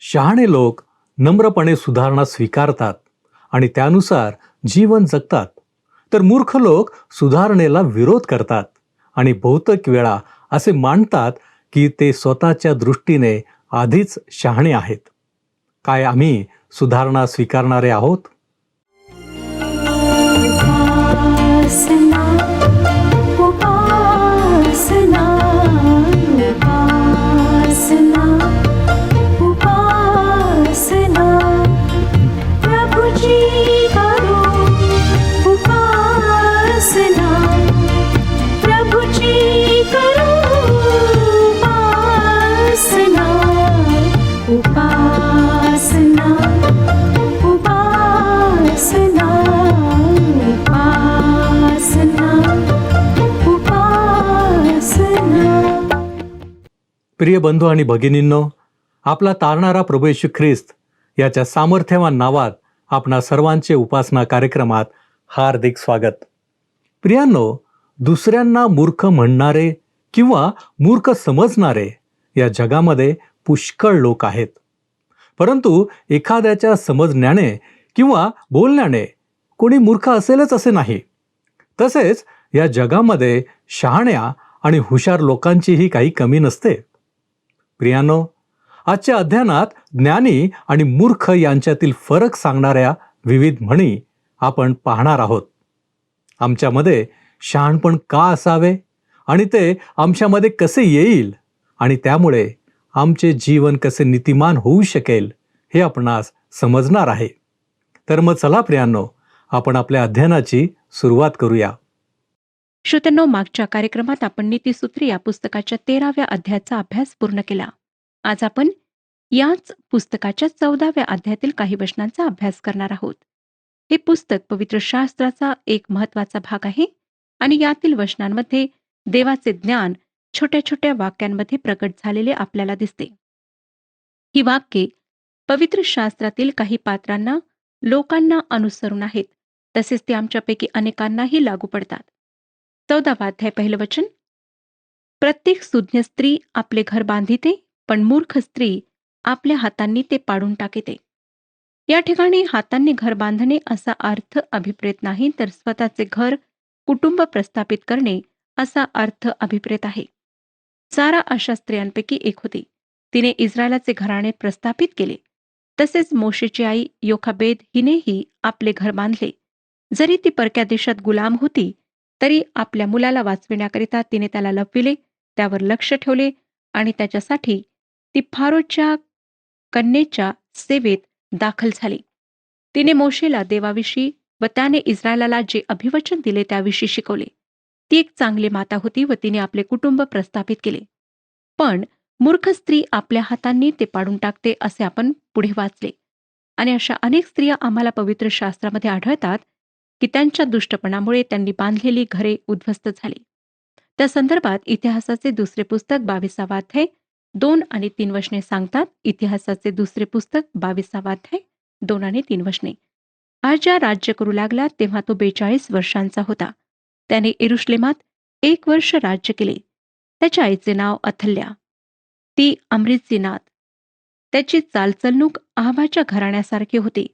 शहाणे लोक नम्रपणे सुधारणा स्वीकारतात आणि त्यानुसार जीवन जगतात. तर मूर्ख लोक सुधारणेला विरोध करतात आणि बहुतेक वेळा असे मानतात की ते स्वतःच्या दृष्टीने आधीच शहाणे आहेत. काय आम्ही सुधारणा स्वीकारणारे आहोत? उपासना उपासना उपासना उपासना प्रभुजी करो उपासना प्रभुजी करो उपासना उपासना उपासना प्रिय बंधू आणि भगिनींनो, आपला तारणारा प्रभू येशू ख्रिस्त याच्या सामर्थ्यवान नावात आपणा सर्वांचे उपासना कार्यक्रमात हार्दिक स्वागत. प्रियांनो, दुसऱ्यांना मूर्ख म्हणणारे किंवा मूर्ख समजणारे या जगामध्ये पुष्कळ लोक आहेत. परंतु एखाद्याच्या समजण्याने किंवा बोलण्याने कोणी मूर्ख असेलच असे नाही. तसेच या जगामध्ये शहाण्या आणि हुशार लोकांचीही काही कमी नसते. प्रियांनो, आजच्या अध्ययनात ज्ञानी आणि मूर्ख यांच्यातील फरक सांगणाऱ्या विविध म्हणी आपण पाहणार आहोत. आमच्यामध्ये शहाणपण का असावे आणि ते आमच्यामध्ये कसे येईल आणि त्यामुळे आमचे जीवन कसे नीतिमान होऊ शकेल हे आपणास समजणार आहे. तर मग चला प्रियांनो, आपण आपल्या अध्ययनाची सुरुवात करूया. श्रोत्यांनो, मागच्या कार्यक्रमात आपण नीतिसूत्रे या पुस्तकाच्या 13व्या अध्यायाचा अभ्यास पूर्ण केला. आज आपण याच पुस्तकाच्या 14व्या अध्यायातील काही वचनांचा अभ्यास करणार आहोत. हे पुस्तक पवित्र शास्त्राचा एक महत्वाचा भाग आहे आणि यातील वचनांमध्ये देवाचे ज्ञान छोट्या छोट्या वाक्यांमध्ये प्रकट झालेले आपल्याला दिसते. ही वाक्ये पवित्र शास्त्रातील काही पात्रांना, लोकांना अनुसरून आहेत. तसेच ते आमच्यापैकी अनेकांनाही लागू पडतात. 14वा अध्याय, पहिलं वचन. प्रत्येक सुज्ञ स्त्री आपले घर बांधिते, पण मूर्ख स्त्री आपल्या हातांनी ते पाडून टाकीते. या ठिकाणी हातांनी घर बांधणे असा अर्थ अभिप्रेत नाही, तर स्वतःचे घर, कुटुंब प्रस्थापित करणे असा अर्थ अभिप्रेत आहे. सारा अशा स्त्रियांपैकी एक होती. तिने इस्रायलाचे घराणे प्रस्थापित केले. तसेच मोशेची आई योखाबेद हिनेही आपले घर बांधले. जरी ती परक्या देशात गुलाम होती, तरी आपल्या मुलाला वाचविण्याकरिता तिने त्याला लपविले, त्यावर लक्ष ठेवले आणि त्याच्यासाठी ती फारोच्या कन्येच्या सेवेत दाखल झाली. तिने मोशेला देवाविषयी व त्याने इस्रायलाला जे अभिवचन दिले त्याविषयी शिकवले. ती एक चांगली माता होती व तिने आपले कुटुंब प्रस्थापित केले. पण मूर्ख स्त्री आपल्या हातांनी ते पाडून टाकते असे आपण पुढे वाचले. आणि अशा अनेक स्त्रिया आम्हाला पवित्र शास्त्रामध्ये आढळतात की त्यांच्या दुष्टपणामुळे त्यांनी बांधलेली घरे उद्ध्वस्त झाली. त्या संदर्भात इतिहासाचे दुसरे पुस्तक 22वा अध्याय 2 आणि 3 वचने सांगतात. इतिहासाचे दुसरे पुस्तक 22वा अध्याय 2 आणि 3 वचने. आजा राज्य करू लागला तेव्हा तो 42 वर्षांचा होता. त्याने यरुश्लेमात 1 वर्ष राज्य केले. त्याच्या आईचे नाव अथल्या, ती अमरीची नात. त्याची चालचलणूक आहाबाच्या घराण्यासारखी होती,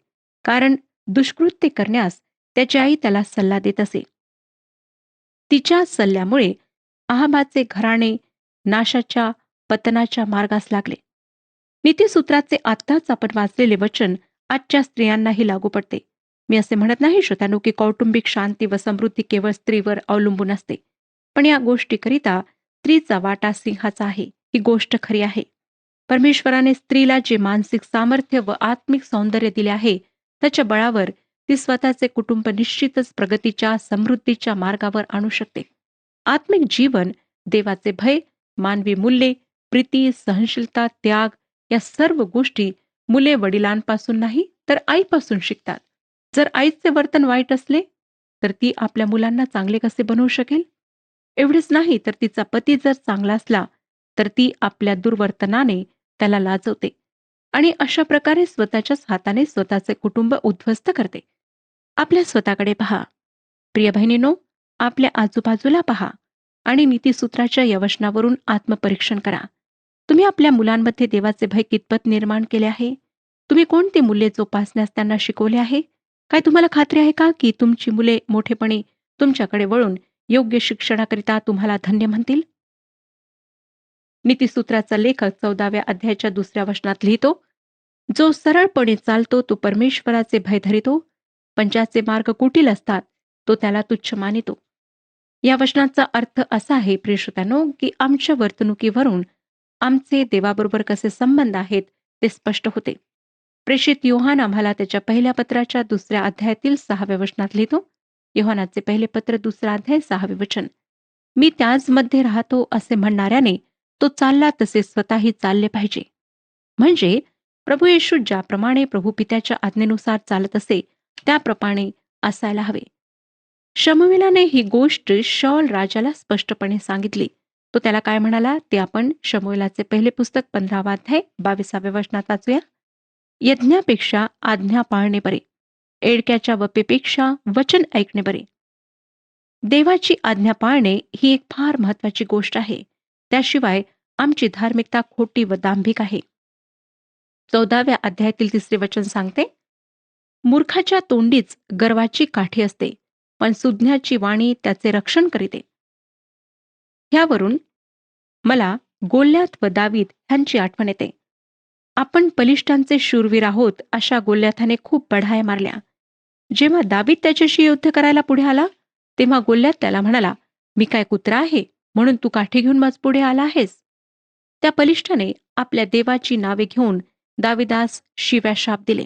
कारण दुष्कृत्य करण्यास त्याची आई त्याला सल्ला देत असे. तिच्या सल्ल्यामुळे आहाबाचे घराणे नाशाच्या, पतनाच्या मार्गास लागले. नीतिसूत्राचे आत्ताच आपण वाचलेले वचन आजच्या स्त्रियांनाही लागू पडते. मी असे म्हणत नाही श्रोत्यांनो की कौटुंबिक शांती व समृद्धी केवळ स्त्रीवर अवलंबून असते, पण या गोष्टीकरिता स्त्रीचा वाटा सिंहाचा आहे. ही गोष्ट खरी आहे. परमेश्वराने स्त्रीला जे मानसिक सामर्थ्य व आत्मिक सौंदर्य दिले आहे, त्याच्या बळावर ती स्वतःचे कुटुंब निश्चितच प्रगतीच्या, समृद्धीच्या मार्गावर आणू शकते. आत्मिक जीवन, देवाचे भय, मानवी मूल्ये, प्रीती, सहनशीलता, त्याग या सर्व गोष्टी मुले वडिलांपासून नाही तर आईपासून शिकतात. जर आईचे वर्तन वाईट असले तर ती आपल्या मुलांना चांगले कसे बनवू शकेल? एवढेच नाही तर तिचा पती जर चांगला असला तर ती आपल्या दुर्वर्तनाने त्याला लाजवते आणि अशा प्रकारे स्वतःच्याच हाताने स्वतःचे कुटुंब उद्ध्वस्त करते. आपल्या स्वतःकडे पहा. प्रिय बहिणीनो, आपल्या आजूबाजूला पहा आणि नीतिसूत्राच्या या वचनावरून आत्मपरीक्षण करा. तुम्ही आपल्या मुलांमध्ये देवाचे भय कितपत निर्माण केले आहे? तुम्ही कोणती मूल्ये जोपासण्यास त्यांना शिकवले आहे? काय तुम्हाला खात्री आहे का की तुमची मुले मोठेपणी तुमच्याकडे वळून योग्य शिक्षणाकरिता तुम्हाला धन्य म्हणतील? नीतिसूत्राचा लेखक 14व्या अध्यायाच्या 2ऱ्या वचनात लिहितो, जो सरळपणे चालतो तो परमेश्वराचे भय धरितो, पण ज्याचे मार्ग कुटील असतात तो त्याला तुच्छ मानितो. या वचनाचा अर्थ असा आहे प्रिय श्रोत्यांनो, की आमच्या वर्तणुकीवरून आमचे देवाबरोबर कसे संबंध आहेत ते स्पष्ट होते. प्रेषित योहान आम्हाला त्याच्या पहिल्या पत्राच्या 2ऱ्या अध्यायातील 6व्या वचनात लिहितो, योहानाचे पहिले पत्र 2रा अध्याय 6वे वचन, मी त्याचमध्ये राहतो असे म्हणणाऱ्याने तो चालला तसे स्वतःही चालले पाहिजे. म्हणजे प्रभू येशू ज्याप्रमाणे प्रभू पित्याच्या आज्ञेनुसार चालत असे त्याप्रमाणे असायला हवे. शमूएलाने ही गोष्ट शाऊल राजाला स्पष्टपणे सांगितली. तो त्याला काय म्हणाला ते आपण शमूएलाचे पहिले पुस्तक 15वा अध्याय 22व्या वचनात वाचूया. यज्ञापेक्षा आज्ञा पाळणे बरे, एडक्याच्या वपेपेक्षा वचन ऐकणे बरे. देवाची आज्ञा पाळणे ही एक फार महत्वाची गोष्ट आहे. त्याशिवाय आमची धार्मिकता खोटी व दांभिक आहे. 14व्या अध्यायातील 3रे वचन सांगते, मूर्खाच्या तोंडीच गर्वाची काठी असते, पण सुज्ञाची वाणी त्याचे रक्षण करीते. ह्यावरून मला गोल्याथ व दावीद ह्यांची आठवण येते. आपण बलिष्ठांचे शूरवीर आहोत अशा गोल्याथाने खूप बढाया मारल्या. जेव्हा दावीद त्याच्याशी युद्ध करायला पुढे आला तेव्हा गोल्याथ त्याला म्हणाला, मी काय कुत्रा आहे म्हणून तू काठी घेऊन माझ पुढे आला आहेस? त्या बलिष्ठाने आपल्या देवाची नावे घेऊन दाविदास शिव्या शाप दिले.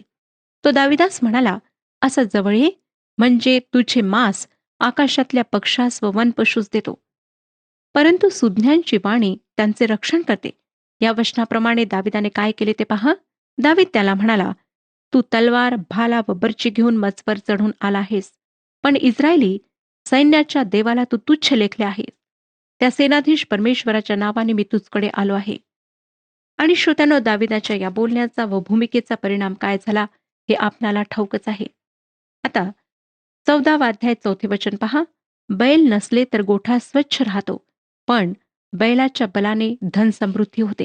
तो दाविदास म्हणाला, असा जवळ ये म्हणजे तुझे मांस आकाशातल्या पक्षास व वनपशूस देतो. परंतु सुज्ञांची वाणी त्यांचे रक्षण करते. या वचनाप्रमाणे दाविदाने काय केले ते पहा. दावीद त्याला म्हणाला, तू तलवार, भाला व बर्ची घेऊन मजवर चढून आला आहेस, पण इस्रायली सैन्याच्या देवाला तू तुच्छ लेखले आहेस. त्या सेनाधीश परमेश्वराच्या नावाने मी तुझकडे आलो आहे. आणि श्रोत्यानो, दाविदाच्या या बोलण्याचा व भूमिकेचा परिणाम काय झाला हे आपणाला ठाऊकच आहे. आता 14वा अध्याय 4थे वचन पहा. बैल नसले तर गोठा स्वच्छ राहतो, पण बैलाच्या बलाने धन समृद्धी होते.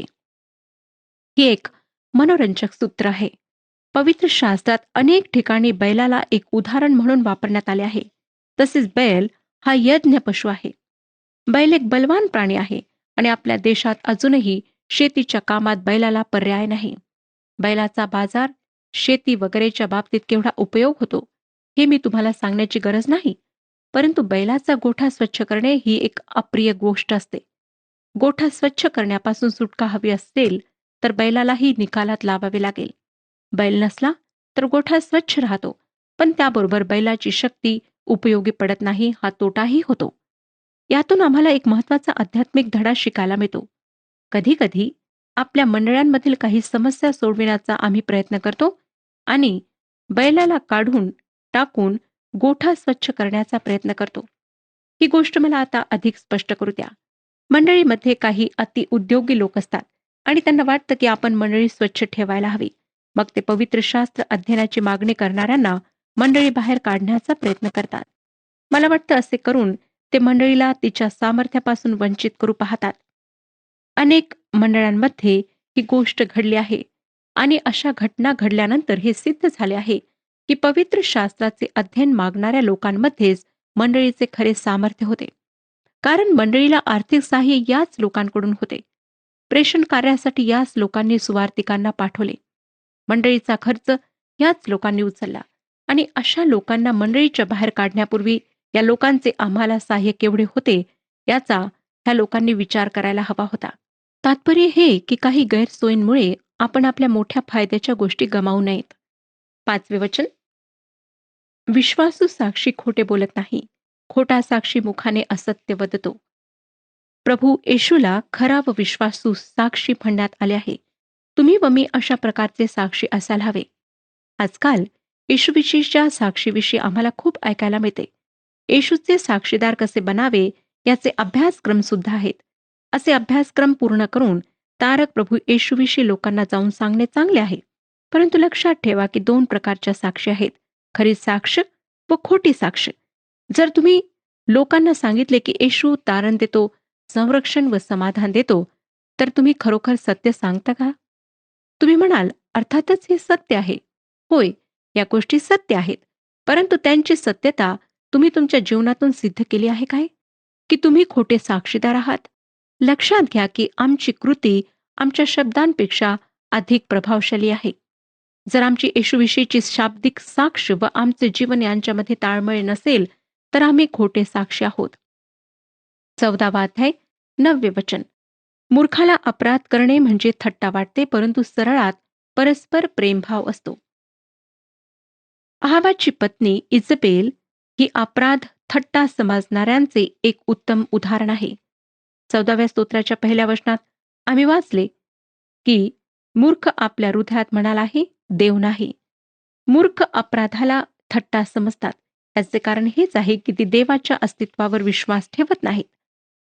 ही एक मनोरंजक सूत्र आहे. पवित्र शास्त्रात अनेक ठिकाणी बैलाला एक उदाहरण म्हणून वापरण्यात आले आहे. तसेच बैल हा यज्ञ पशु आहे. बैल एक बलवान प्राणी आहे आणि आपल्या देशात अजूनही शेतीच्या कामात बैलाला पर्याय नाही. बैलाचा बाजार, शेती वगैरेच्या बाबतीत केवढा उपयोग होतो हे मी तुम्हाला सांगण्याची गरज नाही. परंतु बैलाचा गोठा स्वच्छ करणे ही एक अप्रिय गोष्ट असते. गोठा स्वच्छ करण्यापासून सुटका हवी असेल तर बैलालाही निकालात लावावे लागेल. बैल नसला तर गोठा स्वच्छ राहतो, पण त्याबरोबर बैलाची शक्ती उपयोगी पडत नाही, हा तोटाही होतो. यातून आम्हाला एक महत्वाचा आध्यात्मिक धडा शिकायला मिळतो. कधी कधी आपल्या मंडळांमधील काही समस्या सोडविण्याचा आम्ही प्रयत्न करतो आणि बैलाला काढून टाकून गोठा स्वच्छ करण्याचा प्रयत्न करतो. ही गोष्ट मला आता अधिक स्पष्ट करू द्या. मंडळीमध्ये काही अतिउद्योगी लोक असतात आणि त्यांना वाटतं की आपण मंडळी स्वच्छ ठेवायला हवी. मग ते पवित्र शास्त्र अध्ययनाची मागणी करणाऱ्यांना मंडळी बाहेर काढण्याचा प्रयत्न करतात. मला वाटतं असे करून ते मंडळीला तिच्या सामर्थ्यापासून वंचित करू पाहतात. अनेक मंडळांमध्ये ही गोष्ट घडली आहे आणि अशा घटना घडल्यानंतर हे सिद्ध झाले आहे की पवित्र शास्त्राचे अध्ययन मागणाऱ्या लोकांमध्येच मंडळीचे खरे सामर्थ्य होते. कारण मंडळीला आर्थिक सहाय्य याच लोकांकडून होते. प्रेषण कार्यासाठी याच लोकांनी सुवार्तिकांना पाठवले. मंडळीचा खर्च याच लोकांनी उचलला आणि अशा लोकांना मंडळीच्या बाहेर काढण्यापूर्वी या लोकांचे आम्हाला सहाय्य केवढे होते याचा ह्या लोकांनी विचार करायला हवा होता. तात्पर्य हे की काही गैरसोयींमुळे आपण आपल्या मोठ्या फायद्याच्या गोष्टी गमावू नयेत. 5वे वचन, विश्वासू साक्षी खोटे बोलत नाही, खोटा साक्षी मुखाने असत्य वदतो. प्रभू येशूला खरा व विश्वासू साक्षी म्हणण्यात आले आहे. तुम्ही व मी अशा प्रकारचे साक्षी असायला हवे. आजकाल येशूविषयीच्या साक्षीविषयी आम्हाला खूप ऐकायला मिळते. येशूचे साक्षीदार कसे बनावे याचे अभ्यासक्रम सुद्धा आहेत. असे अभ्यासक्रम पूर्ण करून तारक प्रभू येशूविषयी लोकांना जाऊन सांगणे चांगले आहे. परंतु लक्षात ठेवा की 2 प्रकारच्या साक्षी आहेत, खरी साक्ष व खोटी साक्ष. जर तुम्ही लोकांना सांगितले की येशू तारण देतो, संरक्षण व समाधान देतो, तर तुम्ही खरोखर सत्य सांगता का? तुम्ही म्हणाल, अर्थातच हे सत्य आहे. होय, या गोष्टी सत्य आहेत. परंतु त्यांची सत्यता तुम्ही तुमच्या जीवनातून सिद्ध केली आहे काय? की तुम्ही खोटे साक्षीदार आहात? लक्षात घ्या की आमची कृती आमच्या शब्दांपेक्षा अधिक प्रभावशाली आहे. जर आमची येशूविषयीची शाब्दिक साक्ष व आमचे जीवन यांच्यामध्ये ताळमेळ नसेल, तर आम्ही खोटे साक्षी आहोत. 14वा अध्याय 9वे वचन. मूर्खाला अपराध करणे म्हणजे थट्टा वाटते, परंतु सरळात परस्पर प्रेमभाव असतो. अहाबाची पत्नी इजबेल ही अपराध थट्टा समजणाऱ्यांचे एक उत्तम उदाहरण आहे. 14व्या स्तोत्राच्या पहिल्या वचनात आम्ही वाचले की मूर्ख आपल्या हृदयात म्हणाला आहे, देव नाही. मूर्ख अपराधाला थट्टा समजतात. याचे कारण हेच आहे की ती देवाच्या अस्तित्वावर विश्वास ठेवत नाहीत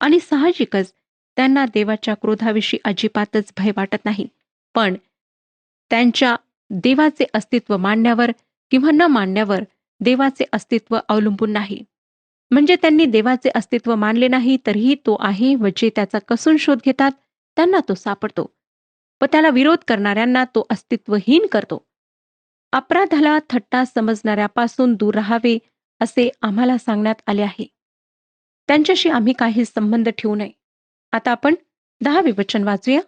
आणि साहजिकच त्यांना देवाच्या क्रोधाविषयी अजिबातच भय वाटत नाही. पण त्यांच्या देवाचे अस्तित्व मानण्यावर किंवा न मानण्यावर देवाचे अस्तित्व अवलंबून नाही. म्हणजे त्यांनी देवाचे अस्तित्व मानले नाही तरीही तो आहे व जे त्याचा कसून शोध घेतात त्यांना तो सापडतो व त्याला विरोध करणाऱ्यांना तो अस्तित्वहीन करतो. अपराधाला थट्टा समजणाऱ्यापासून दूर राहावे असे आम्हाला सांगण्यात आले आहे. त्यांच्याशी आम्ही काही संबंध ठेवू नये. आता आपण 10वे वचन वाचूया.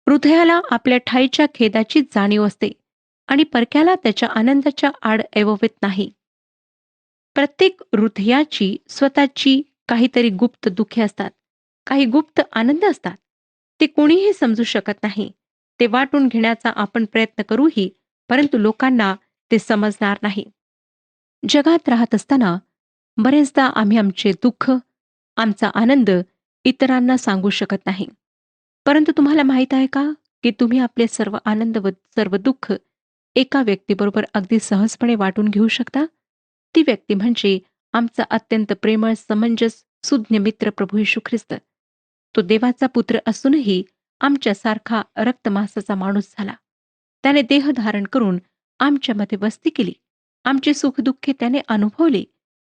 हृदयाला आपल्या ठाईच्या खेदाची जाणीव असते आणि परक्याला त्याच्या आनंदाच्या आड ऐववित नाही. प्रत्येक हृदयाची स्वतःची काहीतरी गुप्त दुःखे असतात, काही गुप्त आनंद असतात. ते कोणीही समजू शकत नाही. ते वाटून घेण्याचा आपण प्रयत्न करूही, परंतु लोकांना ते समजणार नाही. जगात राहत असताना बरेचदा आम्ही आमचे दुःख, आमचा आनंद इतरांना सांगू शकत नाही. परंतु तुम्हाला माहीत आहे का की तुम्ही आपले सर्व आनंद व सर्व दुःख एका व्यक्तीबरोबर अगदी सहजपणे वाटून घेऊ शकता? ती व्यक्ती म्हणजे आमचा अत्यंत प्रेमळ, समंजस, सुज्ञ मित्र प्रभू येशू ख्रिस्त. तो देवाचा पुत्र असूनही आमच्यासारखा रक्तमांसाचा माणूस झाला. त्याने देह धारण करून आमच्यामध्ये वस्ती केली. आमची सुखदुःखे त्याने अनुभवली.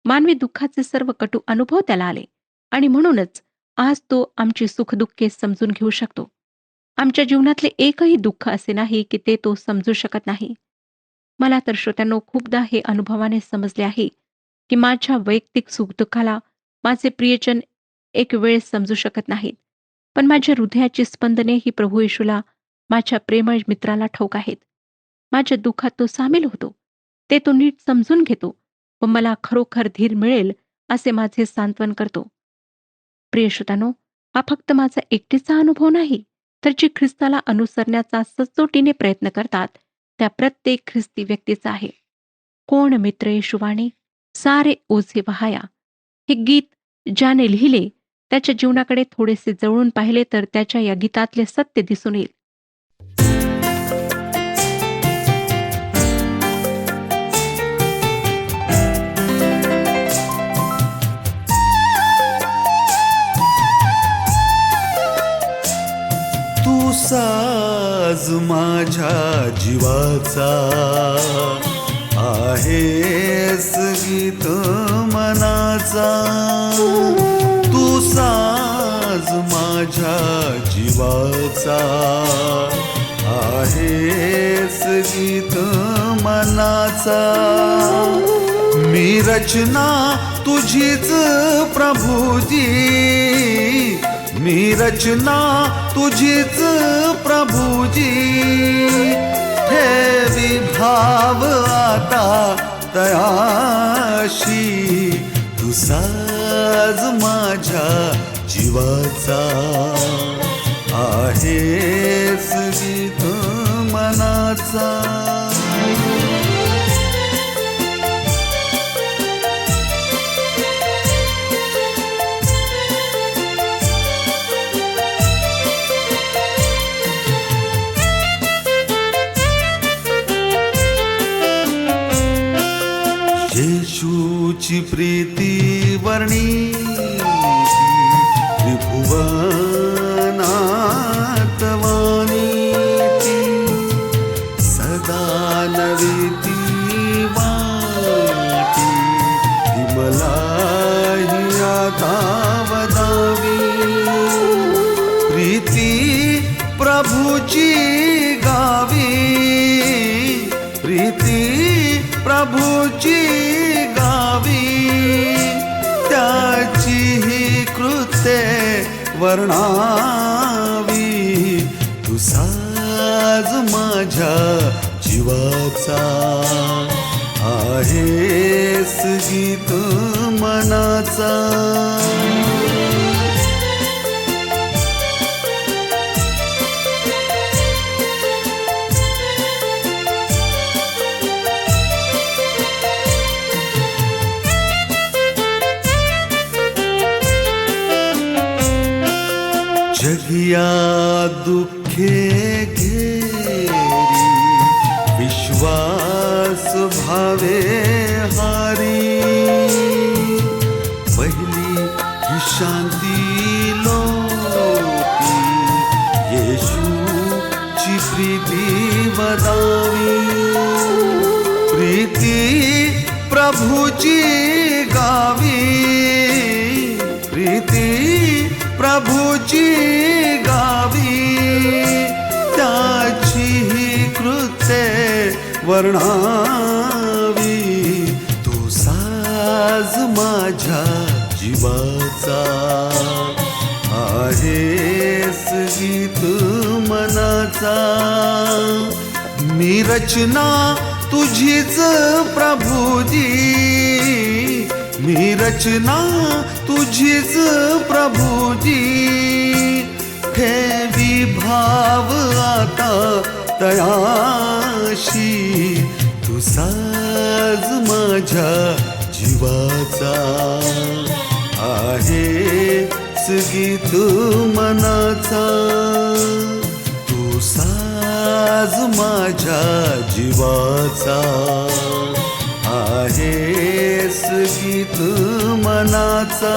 मानवी दुःखाचे सर्व कटू अनुभव त्याला आले आणि म्हणूनच आज तो आमची सुखदुःखे समजून घेऊ शकतो. आमच्या जीवनातले एकही दुःख असे नाही की ते तो समजू शकत नाही. मला तर श्रोत्यांनो खूपदा हे अनुभवाने समजले आहे की माझ्या वैयक्तिक सुखदुःखाला माझे प्रियजन एक वेळ समजू शकत नाहीत. पण माझ्या हृदयाची स्पंदने ही प्रभू येशूला, माझ्या प्रेमळ मित्राला ठाऊक आहेत. माझ्या दुःखात तो सामील होतो. ते तो नीट समजून घेतो व मला खरोखर धीर मिळेल असे माझे सांत्वन करतो. प्रिय श्रोत्यानो, हा फक्त माझा एकटीचा अनुभव नाही, तर जे ख्रिस्ताला अनुसरण्याचा सचोटीने प्रयत्न करतात त्या प्रत्येक ख्रिस्ती व्यक्तीचा आहे. कोण मित्र येशूवाणे सारे ओझे वहाया, हे गीत ज्याने लिहिले त्याच्या जीवनाकडे थोडेसे जवळून पाहिले तर त्याच्या या गीतातले सत्य दिसून येईल. तू साज माझ्या जीवाचा आहेस गीत मनाचा. तू साज माझ्या जीवाचा आहेस गीत मनाचा. मी रचना तुझीच प्रभुजी, मी रचना तुझीच प्रभुजी. ठेवी भाव आता तयाशी, तू साज माझ्या जीवाचा आहेस गीत मनाचा. येशूची प्रीती वर्णी त्रिभुवनात वानीती. सदा नवी ती वाटी, ती मलाही आता वदावी. प्रीती प्रीती प्रभूची गावी, त्याची ही कृत्ये वर्णावी. तू साज माझ्या जीवाचा, आहेस गीत मनाचा. जगिया दुःखे घेरी, विश्वास भावे हारी. पहिली ही शांती लोकी, येशूची प्रीती वदावी. प्रीती प्रभूची गावी, प्रीती प्रभूची गावी. त्याची ही कृत्ये वर्णावी. तू साज माझ्या जीवाचा, आहेस गीत मनाचा. मी रचना तुझीच प्रभुजी, मी रचना तुझीच प्रभुजी. ठेवी भाव आता तयाशी, तू साज माझ्या जीवाचा, आहेस गीत मनाचा. तू साज माझ्या जीवाचा, आहेस गीत मनाचा.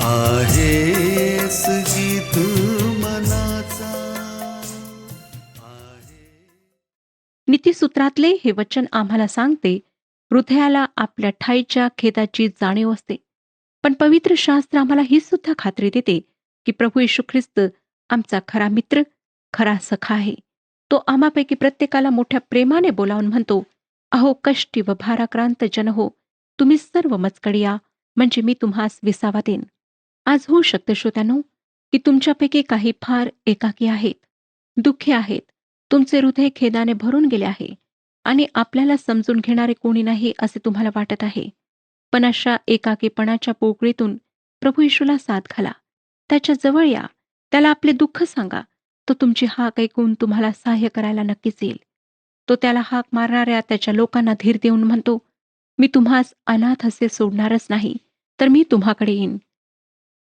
आहेस गीत मनाचा. नीतिसूत्रातले हे वचन आम्हाला सांगते, हृदयाला आपल्या ठाईच्या खेदाची जाणीव असते. पण पवित्र शास्त्र आम्हाला ही सुद्धा खात्री देते की प्रभू येशू ख्रिस्त आमचा खरा मित्र, खरा सखा आहे. तो आम्हापैकी प्रत्येकाला मोठ्या प्रेमाने बोलावून म्हणतो, अहो कष्टी व भाराक्रांत जन हो, तुम्ही सर्व मजकडी या, म्हणजे मी तुम्हास विसावा देईन. आज होऊ शकतं श्रोत्यानो की तुमच्यापैकी काही फार एकाकी आहेत, दुःखी आहेत, तुमचे हृदय खेदाने भरून गेले आहे आणि आपल्याला समजून घेणारे कोणी नाही असे तुम्हाला वाटत आहे. पण अशा एकाकीपणाच्या पोकळीतून प्रभू येशूला साथ घाला, त्याच्या जवळ या, त्याला आपले दुःख सांगा. तो तुमची हाक ऐकून तुम्हाला सहाय्य करायला नक्कीच येईल. तो त्याला हाक मारणाऱ्या त्याच्या लोकांना धीर देऊन म्हणतो, मी तुम्हास अनाथ असे सोडणारच नाही, तर मी तुम्हाकडे येईन.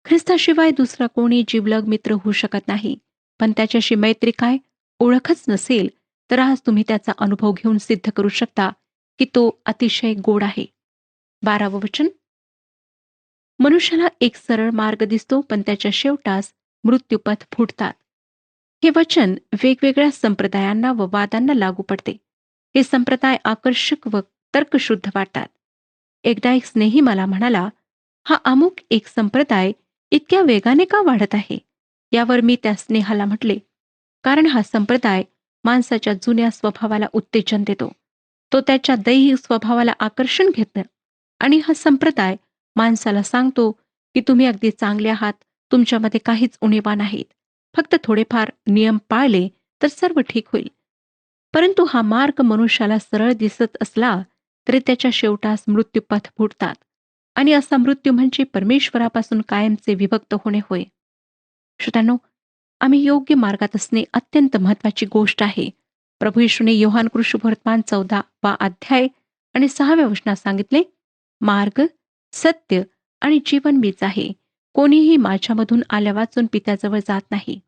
ख्रिस्ताशिवाय दुसरा कोणी जिवलग मित्र होऊ शकत नाही. पण त्याच्याशी मैत्री काय, ओळखच नसेल तर आज तुम्ही त्याचा अनुभव घेऊन सिद्ध करू शकता की तो अतिशय गोड आहे. 12वं वचन, मनुष्याला एक सरळ मार्ग दिसतो, पण त्याच्या शेवटास मृत्यूपथ फुटतात. हे वचन वेगवेगळ्या संप्रदायांना व वादांना लागू पडते. हे संप्रदाय आकर्षक व तर्कशुद्ध वाटतात. एकदा एक स्नेही मला म्हणाला, हा अमुक एक संप्रदाय इतक्या वेगाने का वाढत आहे? यावर मी त्या स्नेहाला म्हटले, कारण हा संप्रदाय माणसाच्या जुन्या स्वभावाला उत्तेजन देतो. तो त्याच्या दैहिक स्वभावाला आकर्षण घेतो आणि हा संप्रदाय माणसाला सांगतो की तुम्ही अगदी चांगले आहात, तुमच्यामध्ये काहीच उणीवा नाहीत, फक्त थोडेफार नियम पाळले तर सर्व ठीक होईल. परंतु हा मार्ग मनुष्याला सरळ दिसत असला तरी त्याच्या शेवटास मृत्यूपथ फुटतात आणि असा मृत्यू म्हणजे परमेश्वरापासून कायमचे विभक्त होणे होय. श्रोत्यांनो, आम्ही योग्य मार्गात असणे अत्यंत महत्वाची गोष्ट आहे. प्रभू येशूने योहान कृष्णवर्तमान 14वा अध्याय आणि 6व्या वचनात सांगितले, मार्ग, सत्य आणि जीवन मीच आहे, कोणीही माझ्यामधून आल्या वाचून पित्याजवळ जात नाही.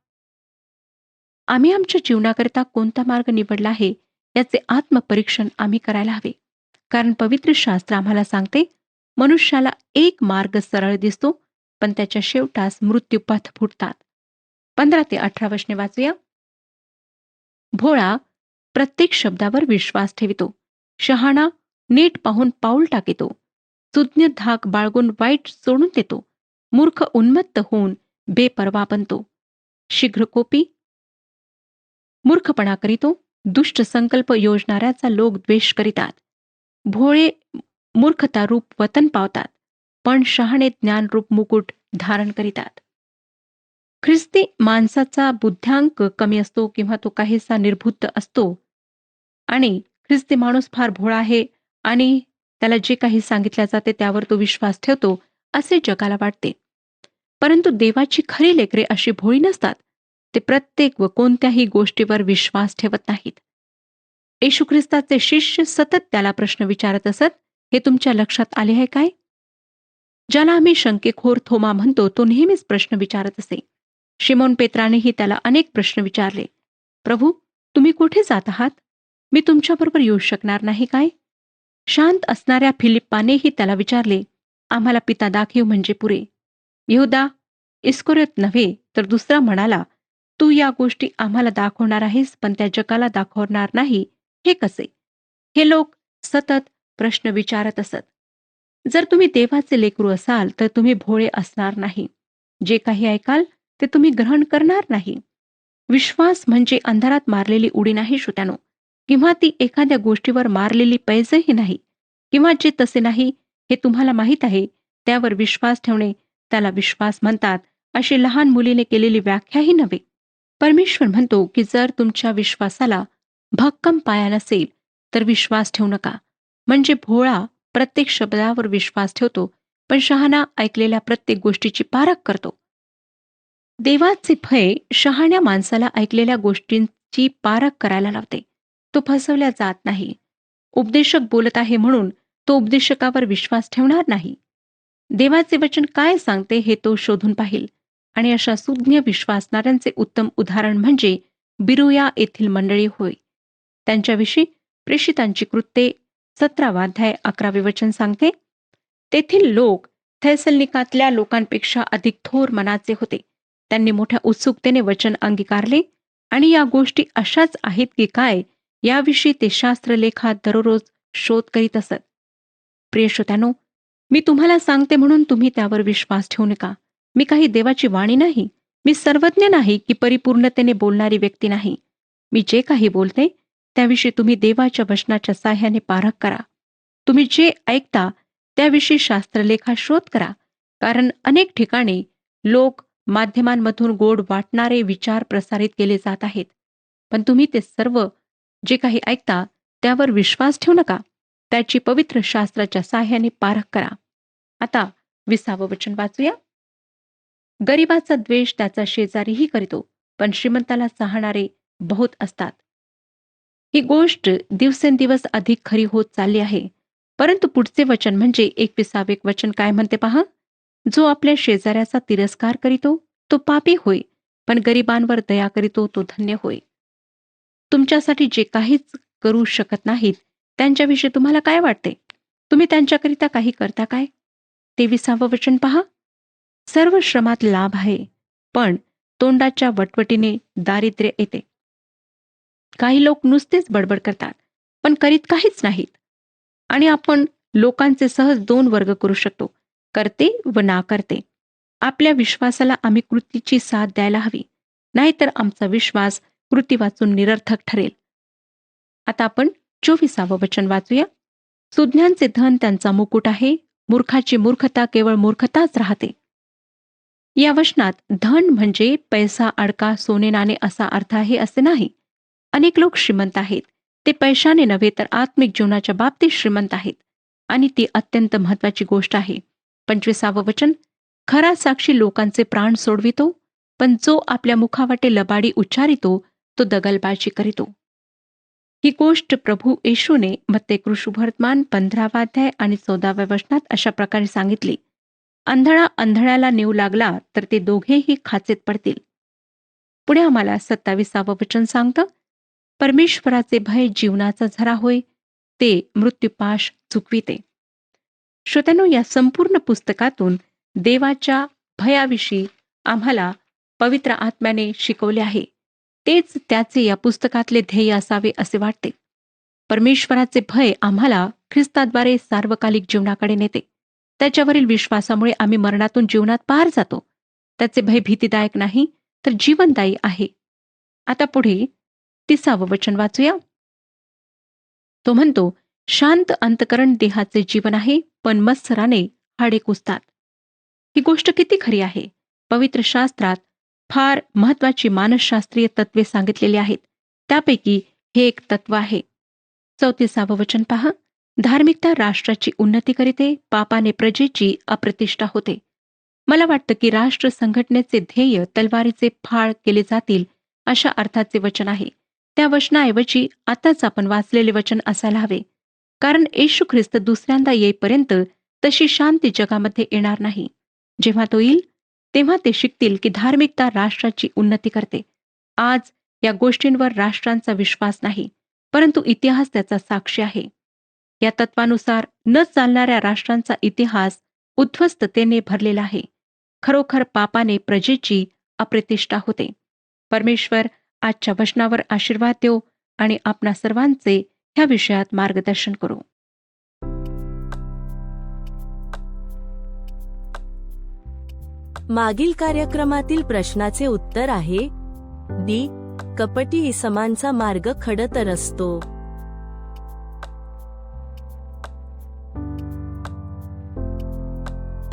आम्ही आमच्या जीवनाकरिता कोणता मार्ग निवडला आहे याचे आत्मपरीक्षण आम्ही करायला हवे. कारण पवित्र शास्त्र आम्हाला सांगते, मनुष्याला एक मार्ग सरळ दिसतो, पण त्याच्या शेवटास मृत्यूपथ फुटतात. 15 ते 18 वचने वाचूया. भोळा प्रत्येक शब्दावर विश्वास ठेवितो, शहाणा नीट पाहून पाऊल टाकितो, सुज्ञ धाक बाळगून वाईट सोडून देतो, मूर्ख उन्मत्त होऊन बेपर्वा बनतो, शीघ्रकोपी मूर्खपणा करीतो, दुष्ट संकल्प योजणाऱ्याचा लोक द्वेष करीतात. भोळे मूर्खतारूप वतन पावतात, पण शहाणे ज्ञानरूप मुकुट धारण करीतात. ख्रिस्ती माणसाचा बुद्ध्यांक कमी असतो किंवा तो काहीसा निर्बुद्ध असतो आणि ख्रिस्ती माणूस फार भोळा आहे आणि त्याला जे काही सांगितले जाते त्यावर तो विश्वास ठेवतो असे जगाला वाटते. परंतु देवाची खरी लेकरे अशी भोळी नसतात. ते प्रत्येक व कोणत्याही गोष्टीवर विश्वास ठेवत नाहीत. येशू ख्रिस्ताचे शिष्य सतत त्याला प्रश्न विचारत असत. हे तुमच्या लक्षात आले आहे काय? ज्याला आम्ही शंकेखोर थोमा म्हणतो तो नेहमीच प्रश्न विचारत असे. शिमोन पेत्रानेही त्याला अनेक प्रश्न विचारले. प्रभू, तुम्ही कुठे जात आहात? मी तुमच्याबरोबर येऊ शकणार नाही काय? शांत असणाऱ्या फिलिप्पानेही त्याला विचारले, आम्हाला पिता दाखव म्हणजे पुरे. यहूदा इस्करियोत नव्हे तर दुसरा म्हणाला, तू या गोष्टी आम्हाला दाखवणार आहेस पण त्या जगाला दाखवणार नाही, हे कसे? हे लोक सतत प्रश्न विचारत असत. जर तुम्ही देवाचे लेकरू असाल तर तुम्ही भोळे असणार नाही. जे काही ऐकाल ते तुम्ही ग्रहण करणार नाही. विश्वास म्हणजे अंधारात मारलेली उडी नाही श्रोत्यानो, किंवा ती एखाद्या गोष्टीवर मारलेली पैजही नाही, किंवा जे तसे नाही हे तुम्हाला माहीत आहे त्यावर विश्वास ठेवणे त्याला विश्वास म्हणतात, अशी लहान मुलीने केलेली व्याख्याही नव्हे. परमेश्वर म्हणतो की जर तुमच्या विश्वासाला भक्कम पाया नसेल तर विश्वास ठेवू नका. म्हणजे भोळा प्रत्येक शब्दावर विश्वास ठेवतो पण शहाणा ऐकलेल्या प्रत्येक गोष्टीची पारख करतो. देवाचे भय शहाण्या माणसाला ऐकलेल्या गोष्टींची पारख करायला लावते. तो फसवल्या जात नाही. उपदेशक बोलत आहे म्हणून तो उपदेशकावर विश्वास ठेवणार नाही. देवाचे वचन काय सांगते हे तो शोधून पाहिल. आणि अशा सुज्ञ विश्वासणाऱ्यांचे उत्तम उदाहरण म्हणजे बिरुया येथील मंडळी होय. त्यांच्याविषयी प्रेषितांची कृत्ये 17 अध्याय 11 वचन सांगते. तेथील लोक थेसलनिकातल्या लोकांपेक्षा अधिक थोर मनाचे होते. त्यांनी मोठ्या उत्सुकतेने वचन अंगीकारले आणि या गोष्टी अशाच आहेत की काय याविषयी ते शास्त्रलेखात दररोज शोध करीत असत. प्रिय श्रोत्यानो, मी तुम्हाला सांगते म्हणून तुम्ही त्यावर विश्वास ठेवू नका. मी काही देवाची वाणी नाही. मी सर्वज्ञ नाही की परिपूर्णतेने बोलणारी व्यक्ती नाही. मी जे काही बोलते त्याविषयी तुम्ही देवाच्या वचनाच्या साह्याने पारख करा. तुम्ही जे ऐकता त्याविषयी शास्त्रलेखा शोध करा. कारण अनेक ठिकाणी लोक माध्यमांमधून गोड वाटणारे विचार प्रसारित केले जात आहेत. पण तुम्ही ते सर्व जे काही ऐकता त्यावर विश्वास ठेवू नका. त्याची पवित्र शास्त्राच्या साह्याने पारख करा. आता 20 वचन वाचूया. गरिबाचा द्वेष त्याचा शेजारीही करीतो, पण श्रीमंताला चाहणारे बहुत असतात. ही गोष्ट दिवसेंदिवस अधिक खरी होत चालली आहे. परंतु पुढचे वचन म्हणजे 21 वचन काय म्हणते पहा. जो आपल्या शेजाऱ्याचा तिरस्कार करीतो तो पापी होय, पण गरिबांवर दया करीतो तो धन्य होय. तुमच्यासाठी जे काहीच करू शकत नाहीत त्यांच्याविषयी तुम्हाला काय वाटते? तुम्ही त्यांच्याकरिता काही करता काय? 23 वचन पहा. सर्व श्रमात लाभ आहे, पण तोंडाच्या वटवटीने दारिद्र्य येते. काही लोक नुसतेच बडबड करतात पण करीत काहीच नाहीत. आणि आपण लोकांचे सहज 2 वर्ग करू शकतो, करते व ना करते. आपल्या विश्वासाला आम्ही कृतीची साथ द्यायला हवी, नाहीतर आमचा विश्वास कृती वाचून निरर्थक ठरेल. आता आपण 24 वचन वाचूया. सुज्ञांचे धन त्यांचा मुकुट आहे, मूर्खाची मूर्खता केवळ मूर्खताच राहते. या वचनात धन म्हणजे पैसा, अडका, सोने नाणे असा अर्थ आहे असे नाही. अनेक लोक श्रीमंत आहेत. ते पैशाने नव्हे तर आत्मिक जीवनाच्या बाबतीत श्रीमंत आहेत आणि ती अत्यंत महत्वाची गोष्ट आहे. 25 वचन. खरा साक्षी लोकांचे प्राण सोडवितो, पण जो आपल्या मुखावाटे लबाडी उच्चारितो तो दगलबाजी करीतो. ही गोष्ट प्रभू येशूने मत्ते शुभवर्तमान 15 अध्याय आणि 14 वचनात अशा प्रकारे सांगितली. आंधळा आंधळ्याला नेऊ लागला तर ते दोघेही खाचेत पडतील. पुढे आम्हाला 27 वचन सांगतं. परमेश्वराचे भय जीवनाचा झरा होय, ते मृत्यूपाश चुकविते. श्रोत्यानो, या संपूर्ण पुस्तकातून देवाच्या भयाविषयी आम्हाला पवित्र आत्म्याने शिकवले आहे. तेच त्याचे या पुस्तकातले ध्येय असावे असे वाटते. परमेश्वराचे भय आम्हाला ख्रिस्ताद्वारे सार्वकालिक जीवनाकडे नेते. त्याच्यावरील विश्वासामुळे आम्ही मरणातून जीवनात पार जातो. त्याचे भय भीतीदायक नाही तर जीवनदायी आहे. आता पुढे 30 वचन वाचूया. तो म्हणतो, शांत अंतकरण देहाचे जीवन आहे, पण मत्सराने हाडे कुसतात. ही गोष्ट किती खरी आहे. पवित्र शास्त्रात फार महत्वाची मानसशास्त्रीय तत्वे सांगितलेली आहेत. त्यापैकी हे एक तत्व आहे. 34 वचन पहा. धार्मिकता राष्ट्राची उन्नती करीते, पापाने प्रजेची अप्रतिष्ठा होते. मला वाटतं की राष्ट्र संघटनेचे ध्येय तलवारीचे फाळ केले जातील अशा अर्थाचे वचन आहे. त्या वचनाऐवजी आताच आपण वाचलेले वचन असायला हवे. कारण येशू ख्रिस्त दुसऱ्यांदा येईपर्यंत तशी शांती जगामध्ये येणार नाही. जेव्हा तो येईल तेव्हा ते शिकतील की धार्मिकता राष्ट्राची उन्नती करते. आज या गोष्टींवर राष्ट्रांचा विश्वास नाही, परंतु इतिहास त्याचा साक्षी आहे. या तत्वानुसार न चालणाऱ्या राष्ट्रांचा इतिहास उद्ध्वस्ततेने भरलेला आहे. खरोखर पापाने प्रजेची अप्रतिष्ठा होते. परमेश्वर आजच्या वचनावर आशीर्वाद देव आणि आपणा सर्वांचे ह्या विषयात मार्गदर्शन करू. मागील कार्यक्रमातील प्रश्नाचे उत्तर आहे डी. कपटी इसमांचा मार्ग खडतर असतो.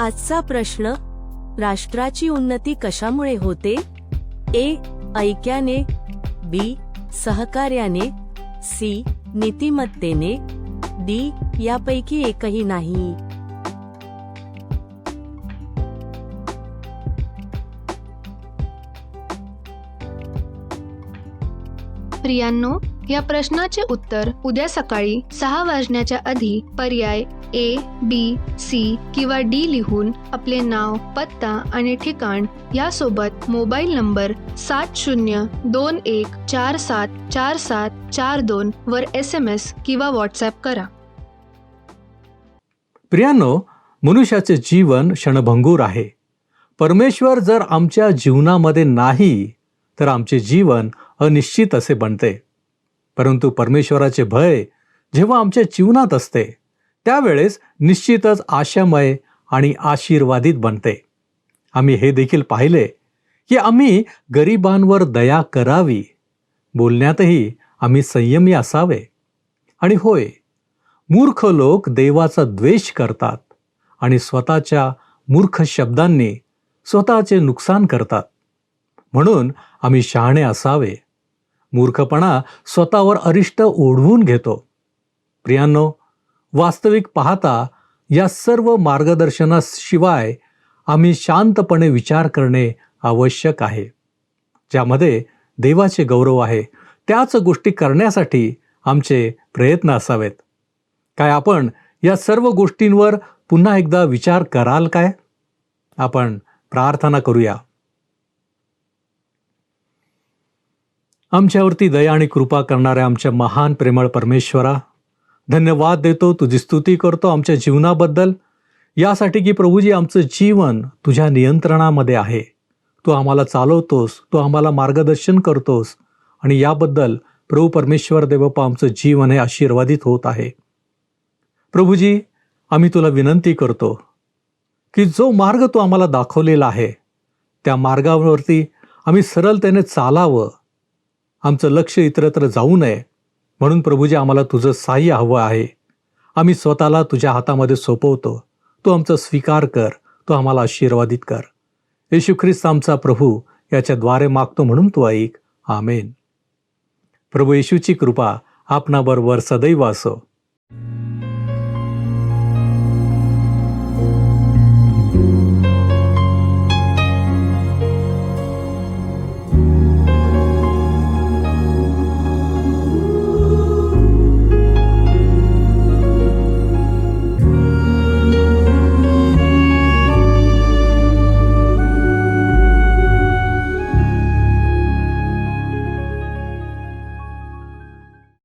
आजचा प्रश्न, राष्ट्राची उन्नती कशामुळे होते? ए. ऐक्याने, बी. सहकार्याने, सी. नीतिमत्तेने, डी. यापैकी एकही नाही. प्रियांनो, या प्रश्नाचे उत्तर उद्या सकाळी 6 वाजण्याच्या आधी पर्याय ए, बी, सी किंवा डी लिहून आपले नाव, पत्ता आणि ठिकाण यासोबत मोबाईल नंबर 7021474742 वर SMS किंवा व्हॉट्सॲप करा. प्रियांनो, मनुष्याचे जीवन क्षणभंगूर आहे. परमेश्वर जर आमच्या जीवनामध्ये नाही तर आमचे जीवन अनिश्चित असे बनते. परंतु परमेश्वराचे भय जेव्हा आमच्या जीवनात असते त्यावेळेस निश्चितच आशामय आणि आशीर्वादित बनते. आम्ही हे देखील पाहिले की आम्ही गरिबांवर दया करावी, बोलण्यातही आम्ही संयमी असावे. आणि होय, मूर्ख लोक देवाचा द्वेष करतात आणि स्वतःच्या मूर्ख शब्दांनी स्वतःचे नुकसान करतात. म्हणून आम्ही शहाणे असावे. मूर्खपणा स्वतःवर अरिष्ट ओढवून घेतो. प्रियांनो, वास्तविक पाहता या सर्व मार्गदर्शनाशिवाय आम्ही शांतपणे विचार करणे आवश्यक आहे. ज्यामध्ये देवाचे गौरव आहे त्याच गोष्टी करण्यासाठी आमचे प्रयत्न असावेत. काय आपण या सर्व गोष्टींवर पुन्हा एकदा विचार कराल काय? आपण प्रार्थना करूया. आमच्यावरती दया आणि कृपा करणाऱ्या आमच्या महान प्रेमळ परमेश्वरा, धन्यवाद देतो, तुझी स्तुती करतो आमच्या जीवनाबद्दल, यासाठी की प्रभूजी आमचं जीवन तुझ्या नियंत्रणामध्ये आहे. तू आम्हाला चालवतोस, तू आम्हाला मार्गदर्शन करतोस आणि याबद्दल प्रभू परमेश्वर देवप्पा आमचं जीवन हे आशीर्वादित होत आहे. प्रभूजी, आम्ही तुला विनंती करतो की जो मार्ग तू आम्हाला दाखवलेला आहे त्या मार्गावरती आम्ही सरळतेने चालावं. आमचं लक्ष इतरत्र जाऊ नये म्हणून प्रभूजी आम्हाला तुझं सहाय्य हवं आहे. आम्ही स्वतःला तुझ्या हातामध्ये सोपवतो. तू आमचा स्वीकार कर, तू आम्हाला आशीर्वादित कर. येशू ख्रिस्त आमचा प्रभू याच्याद्वारे मागतो म्हणून तू ऐक. आमेन. प्रभू येशूची कृपा आपणाबरोबर सदैव असो.